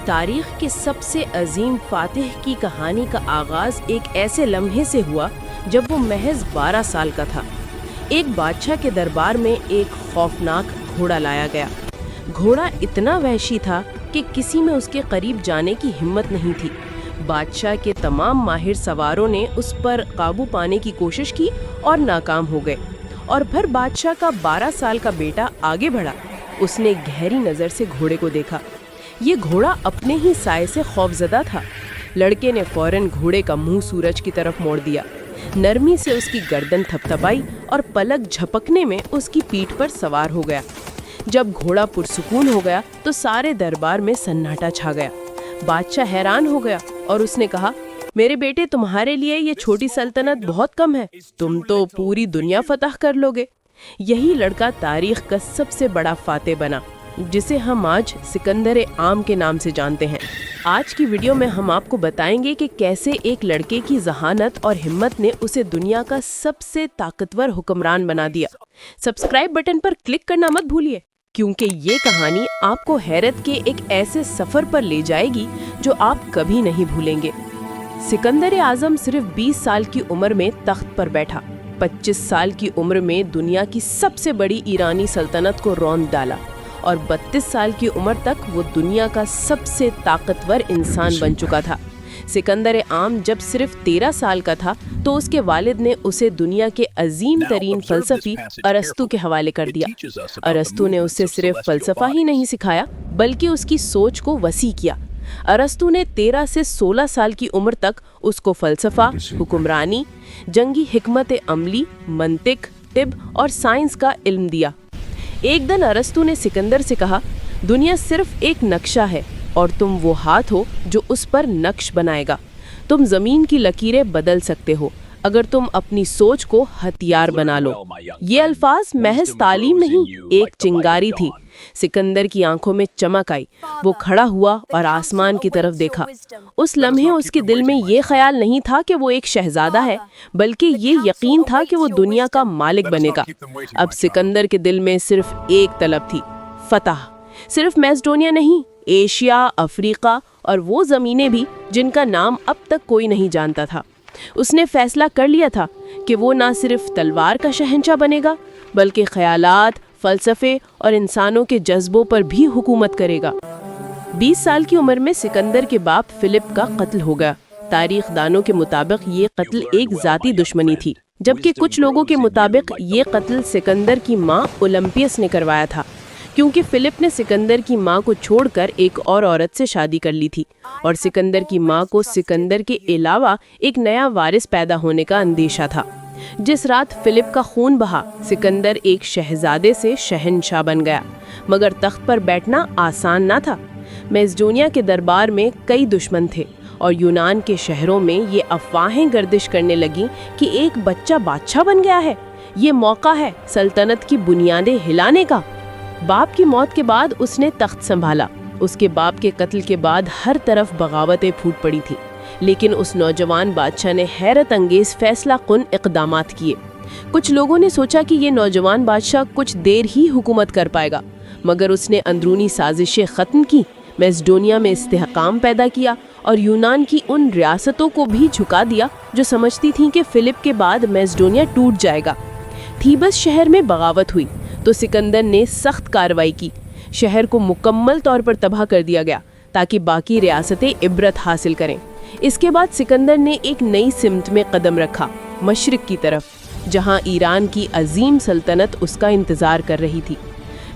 تاریخ کے سب سے عظیم فاتح کی کہانی کا آغاز ایک ایسے لمحے سے ہوا جب وہ محض 12 سال کا تھا۔ ایک بادشاہ کے دربار میں ایک خوفناک گھوڑا لایا گیا۔ گھوڑا اتنا وحشی تھا کہ کسی میں اس کے قریب جانے کی ہمت نہیں تھی۔ بادشاہ کے تمام ماہر سواروں نے اس پر قابو پانے کی کوشش کی اور ناکام ہو گئے، اور پھر بادشاہ کا 12 سال کا بیٹا آگے بڑھا۔ اس نے گہری نظر سے گھوڑے کو دیکھا۔ یہ گھوڑا اپنے ہی سائے سے خوفزدہ تھا۔ لڑکے نے فوراً گھوڑے کا منہ سورج کی طرف موڑ دیا، نرمی سے اس کی گردن تھپتھپائی اور پلک جھپکنے میں اس کی پیٹھ پر سوار ہو گیا۔ جب گھوڑا پرسکون ہو گیا تو سارے دربار میں سناٹا چھا گیا۔ بادشاہ حیران ہو گیا اور اس نے کہا، میرے بیٹے، تمہارے لیے یہ چھوٹی سلطنت بہت کم ہے، تم تو پوری دنیا فتح کر لوگے۔ یہی لڑکا تاریخ کا سب سے بڑا فاتح بنا، جسے ہم آج سکندر عام کے نام سے جانتے ہیں۔ آج کی ویڈیو میں ہم آپ کو بتائیں گے کہ کیسے ایک لڑکے کی ذہانت اور ہمت نے اسے دنیا کا سب سے طاقتور حکمران بنا دیا۔ سبسکرائب بٹن پر کلک کرنا مت بھولیے، کیونکہ یہ کہانی آپ کو حیرت کے ایک ایسے سفر پر لے جائے گی جو آپ کبھی نہیں بھولیں گے۔ سکندر اعظم صرف 20 سال کی عمر میں تخت پر بیٹھا۔ 25 سال کی عمر میں دنیا کی سب سے بڑی ایرانی سلطنت کو روند ڈالا، اور 32 سال کی عمر تک وہ دنیا کا سب سے طاقتور انسان بن چکا تھا۔ سکندر عام جب صرف 13 سال کا تھا تو اس کے والد نے اسے دنیا کے عظیم ترین فلسفی ارسطو کے حوالے کر دیا۔ ارسطو نے اسے صرف فلسفہ ہی نہیں سکھایا بلکہ اس کی سوچ کو وسیع کیا۔ ارسطو نے 13 سے 16 سال کی عمر تک اس کو فلسفہ، حکمرانی، جنگی حکمت عملی، منطق، طب اور سائنس کا علم دیا۔ ایک دن ارسطو نے سکندر سے کہا، دنیا صرف ایک نقشہ ہے اور تم وہ ہاتھ ہو جو اس پر نقش بنائے گا۔ تم زمین کی لکیریں بدل سکتے ہو اگر تم اپنی سوچ کو ہتھیار بنا لو۔ یہ الفاظ محض تعلیم نہیں، ایک چنگاری تھی۔ سکندر کی آنکھوں میں چمک آئی۔ وہ کھڑا ہوا اور آسمان کی طرف دیکھا۔ اس لمحے اس کے دل میں یہ خیال نہیں تھا کہ وہ ایک شہزادہ ہے، بلکہ یہ یقین تھا کہ وہ دنیا کا مالک بنے گا۔ اب سکندر کے دل میں صرف ایک طلب تھی، فتح۔ صرف میسڈونیا نہیں، ایشیا، افریقہ اور وہ زمینیں بھی جن کا نام اب تک کوئی نہیں جانتا تھا۔ اس نے فیصلہ کر لیا تھا کہ وہ نہ صرف تلوار کا شہنشاہ بنے گا بلکہ خیالات، فلسفے اور انسانوں کے جذبوں پر بھی حکومت کرے گا۔ 20 سال کی عمر میں سکندر کے باپ فلپ کا قتل ہو گیا۔ تاریخ دانوں کے مطابق یہ قتل ایک ذاتی دشمنی تھی، جبکہ کچھ لوگوں کے مطابق یہ قتل سکندر کی ماں اولمپیس نے کروایا تھا، کیونکہ فلپ نے سکندر کی ماں کو چھوڑ کر ایک اور عورت سے شادی کر لی تھی، اور سکندر کی ماں کو سکندر کے علاوہ ایک نیا وارث پیدا ہونے کا اندیشہ تھا۔ جس رات فلپ کا خون بہا، سکندر ایک شہزادے سے شہنشاہ بن گیا، مگر تخت پر بیٹھنا آسان نہ تھا۔ میسڈونیا کے دربار میں کئی دشمن تھے، اور یونان کے شہروں میں یہ افواہیں گردش کرنے لگیں کہ ایک بچہ بادشاہ بن گیا ہے۔ یہ موقع ہے سلطنت کی بنیادیں ہلانے کا۔ باپ کی موت کے بعد اس نے تخت سنبھالا۔ اس کے باپ کے قتل کے بعد ہر طرف بغاوتیں پھوٹ پڑی تھیں، لیکن اس نوجوان بادشاہ نے حیرت انگیز فیصلہ کن اقدامات کیے۔ کچھ لوگوں نے سوچا کہ یہ نوجوان بادشاہ کچھ دیر ہی حکومت کر پائے گا، مگر اس نے اندرونی سازشیں ختم کی، میسڈونیا میں استحکام پیدا کیا اور یونان کی ان ریاستوں کو بھی جھکا دیا جو سمجھتی تھیں کہ فلپ کے بعد میسڈونیا ٹوٹ جائے گا۔ تھیبس شہر میں بغاوت ہوئی تو سکندر نے سخت کارروائی کی۔ شہر کو مکمل طور پر تباہ کر دیا گیا تاکہ باقی ریاستیں عبرت حاصل کریں۔ اس کے بعد سکندر نے ایک نئی سمت میں قدم رکھا، مشرق کی طرف، جہاں ایران کی عظیم سلطنت اس کا انتظار کر رہی تھی۔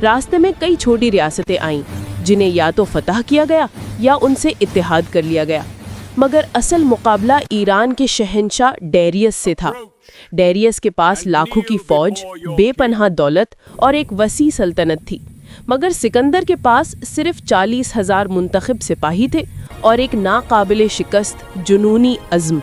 راستے میں کئی چھوٹی ریاستیں آئیں جنہیں یا تو فتح کیا گیا یا ان سے اتحاد کر لیا گیا، مگر اصل مقابلہ ایران کے شہنشاہ ڈیریس سے تھا۔ ڈیریس کے پاس لاکھوں کی فوج، بے پناہ دولت اور ایک وسیع سلطنت تھی، مگر سکندر کے پاس صرف 40,000 منتخب سپاہی تھے اور ایک ناقابل شکست جنونی عزم۔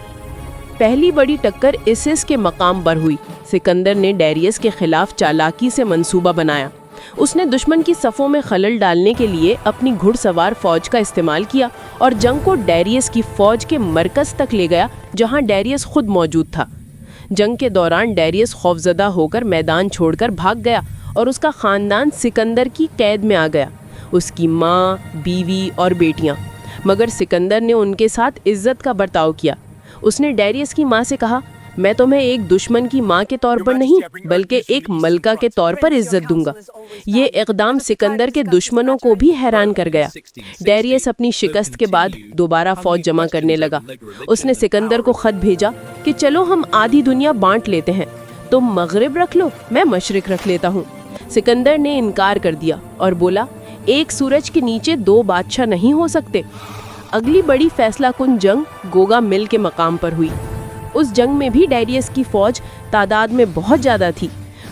پہلی بڑی ٹکر اسس کے مقام پر ہوئی۔ سکندر نے ڈیریس کے خلاف چالاکی سے منصوبہ بنایا۔ اس نے دشمن کی صفوں میں خلل ڈالنے کے لیے اپنی گھڑ سوار فوج کا استعمال کیا اور جنگ کو ڈیریس کی فوج کے مرکز تک لے گیا جہاں ڈیریس خود موجود تھا۔ جنگ کے دوران ڈیریس خوفزدہ ہو کر میدان چھوڑ کر بھاگ گیا اور اس کا خاندان سکندر کی قید میں آ گیا۔ اس کی ماں، بیوی اور بیٹیاں مگر سکندر نے ان کے ساتھ عزت کا برتاؤ کیا۔ اس نے ڈیریس کی ماں سے کہا، میں تمہیں ایک دشمن کی ماں کے طور پر نہیں بلکہ ایک ملکہ کے طور پر عزت دوں گا۔ یہ اقدام سکندر کے دشمنوں کو بھی حیران کر گیا۔ ڈیریس اپنی شکست کے بعد دوبارہ فوج جمع کرنے لگا۔ اس نے سکندر کو خط بھیجا کہ چلو ہم آدھی دنیا بانٹ لیتے ہیں، تم مغرب رکھ لو، میں مشرق رکھ لیتا ہوں۔ سکندر نے انکار کر دیا اور بولا، ایک سورج کے نیچے دو بادشاہ نہیں ہو سکتے۔ اگلی بڑی فیصلہ کن جنگ گوگا مل کے مقام پر ہوئی۔ اس جنگ میں بھی ڈیریس کی فوج تعداد میں بہت زیادہ تھی،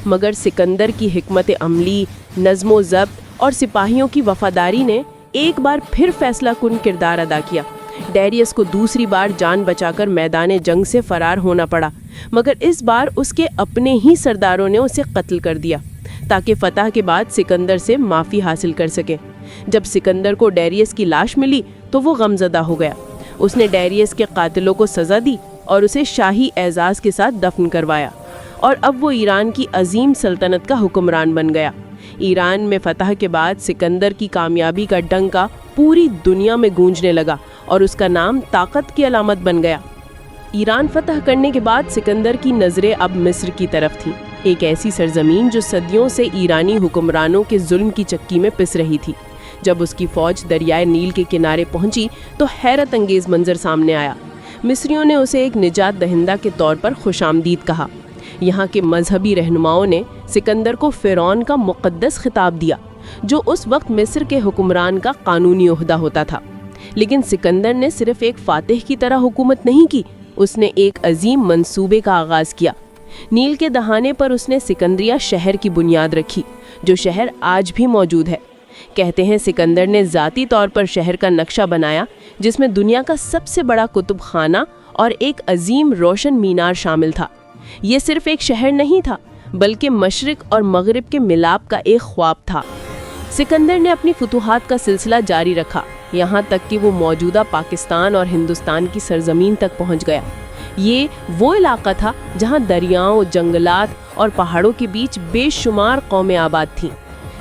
مگر سکندر کی حکمت عملی، نظم و ضبط اور سپاہیوں کی وفاداری نے ایک بار پھر فیصلہ کن کردار ادا کیا۔ ڈیریس کو دوسری بار جان بچا کر میدان جنگ سے فرار ہونا پڑا، مگر اس بار اس کے اپنے ہی سرداروں نے اسے قتل کر دیا تاکہ فتح کے بعد سکندر سے معافی حاصل کر سکے۔ جب سکندر کو ڈیریس کی لاش ملی تو وہ غمزدہ ہو گیا۔ اس نے ڈیریس کے قاتلوں کو سزا دی اور اسے شاہی اعزاز کے ساتھ دفن کروایا، اور اب وہ ایران کی عظیم سلطنت کا حکمران بن گیا۔ ایران میں فتح کے بعد سکندر کی کامیابی کا ڈنکا پوری دنیا میں گونجنے لگا اور اس کا نام طاقت کی علامت بن گیا۔ ایران فتح کرنے کے بعد سکندر کی نظریں اب مصر کی طرف تھیں، ایک ایسی سرزمین جو صدیوں سے ایرانی حکمرانوں کے ظلم کی چکی میں پس رہی تھی۔ جب اس کی فوج دریائے نیل کے کنارے پہنچی تو حیرت انگیز منظر سامنے آیا۔ مصریوں نے اسے ایک نجات دہندہ کے طور پر خوش آمدید کہا۔ یہاں کے مذہبی رہنماؤں نے سکندر کو فرعون کا مقدس خطاب دیا، جو اس وقت مصر کے حکمران کا قانونی عہدہ ہوتا تھا۔ لیکن سکندر نے صرف ایک فاتح کی طرح حکومت نہیں کی، اس نے ایک عظیم منصوبے کا آغاز کیا۔ نیل کے دہانے پر اس نے سکندریہ شہر کی بنیاد رکھی، جو شہر آج بھی موجود ہے۔ کہتے ہیں سکندر نے ذاتی طور پر شہر کا نقشہ بنایا، جس میں دنیا کا سب سے بڑا کتب خانہ اور ایک عظیم روشن مینار شامل تھا۔ یہ صرف ایک شہر نہیں تھا، بلکہ مشرق اور مغرب کے ملاپ کا ایک خواب تھا۔ سکندر نے اپنی فتوحات کا سلسلہ جاری رکھا، یہاں تک کہ وہ موجودہ پاکستان اور ہندوستان کی سرزمین تک پہنچ گیا۔ یہ وہ علاقہ تھا جہاں دریاؤں، جنگلات اور پہاڑوں کے بیچ بے شمار قومیں آباد تھیں۔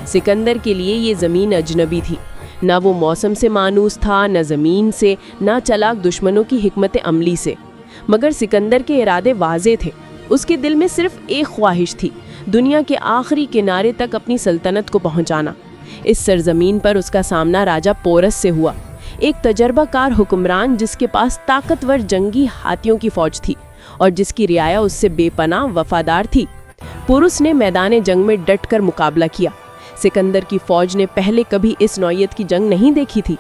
سکندر کے لیے یہ زمین اجنبی تھی، نہ وہ موسم سے مانوس تھا، نہ زمین سے، نہ چلاک دشمنوں کی حکمت عملی سے۔ مگر سکندر کے ارادے واضح تھے۔ اس کے دل میں صرف ایک خواہش تھی، دنیا کے آخری کنارے تک اپنی سلطنت کو پہنچانا۔ اس سرزمین پر اس کا سامنا راجہ پورس سے ہوا، ایک تجربہ کار حکمران جس کے پاس طاقتور جنگی ہاتھیوں کی فوج تھی اور جس کی رعایا اس سے بے پناہ وفادار تھی۔ پورس نے میدان جنگ میں ڈٹ کر مقابلہ کیا۔ سکندر کی فوج نے پہلے کبھی اس نوعیت کی جنگ نہیں دیکھی تھی۔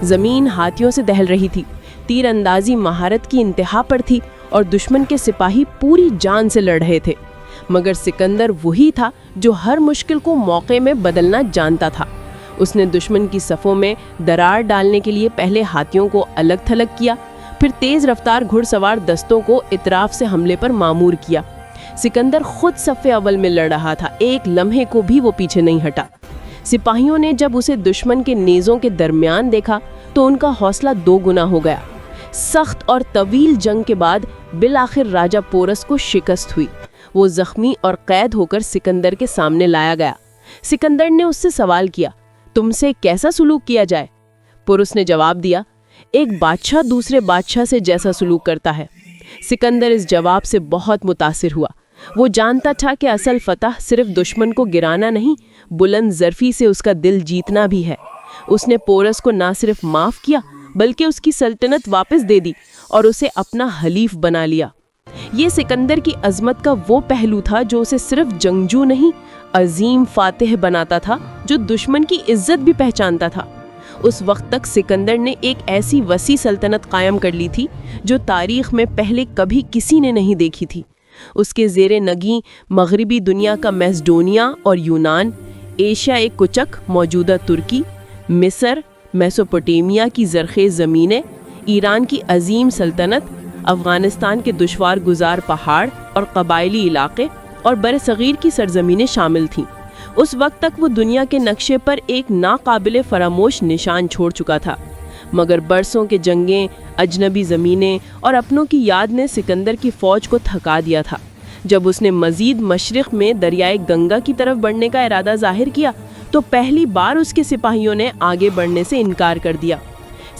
زمین ہاتھیوں سے دہل رہی تھی، تیر اندازی مہارت کی انتہا پر تھی اور دشمن کے سپاہی پوری جان سے لڑ رہے تھے۔ مگر سکندر وہی تھا جو ہر مشکل کو موقع میں بدلنا جانتا تھا۔ اس نے دشمن کی صفوں میں درار ڈالنے کے لیے پہلے ہاتھیوں کو الگ تھلگ کیا، پھر تیز رفتار گھڑ سوار دستوں کو اطراف سے حملے پر مامور کیا۔ سکندر خود صف اول میں لڑ رہا تھا، ایک لمحے کو بھی وہ پیچھے نہیں ہٹا۔ سپاہیوں نے جب اسے دشمن کے نیزوں کے درمیان دیکھا تو ان کا حوصلہ دو گنا ہو گیا۔ سخت اور طویل جنگ کے بعد بالآخر راجہ پورس کو شکست ہوئی۔ وہ زخمی اور قید ہو کر سکندر کے سامنے لایا گیا۔ سکندر نے اس سے سوال کیا، تم سے کیسا سلوک کیا جائے؟ پورس نے جواب دیا، ایک بادشاہ دوسرے بادشاہ سے جیسا سلوک کرتا ہے۔ سکندر اس جواب سے بہت متاثر ہوا۔ وہ جانتا تھا کہ اصل فتح صرف دشمن کو گرانا نہیں، بلند ظرفی سے اس کا دل جیتنا بھی ہے۔ اس نے پورس کو نہ صرف معاف کیا بلکہ اس کی سلطنت واپس دے دی اور اسے اپنا حلیف بنا لیا۔ یہ سکندر کی عظمت کا وہ پہلو تھا جو اسے صرف جنگجو نہیں، عظیم فاتح بناتا تھا جو دشمن کی عزت بھی پہچانتا تھا۔ اس وقت تک سکندر نے ایک ایسی وسیع سلطنت قائم کر لی تھی جو تاریخ میں پہلے کبھی کسی نے نہیں دیکھی تھی۔ اس کے زیر نگیں مغربی دنیا کا میسڈونیا اور یونان، ایشیا ایک کچک موجودہ ترکی، مصر، میسوپوٹیمیا کی زرخیز زمینیں، ایران کی عظیم سلطنت، افغانستان کے دشوار گزار پہاڑ اور قبائلی علاقے اور برصغیر کی سرزمینیں شامل تھیں۔ اس وقت تک وہ دنیا کے نقشے پر ایک ناقابل فراموش نشان چھوڑ چکا تھا، مگر برسوں کے جنگیں، اجنبی زمینیں اور اپنوں کی یاد نے سکندر کی فوج کو تھکا دیا تھا۔ جب اس نے مزید مشرق میں دریائے گنگا کی طرف بڑھنے کا ارادہ ظاہر کیا تو پہلی بار اس کے سپاہیوں نے آگے بڑھنے سے انکار کر دیا۔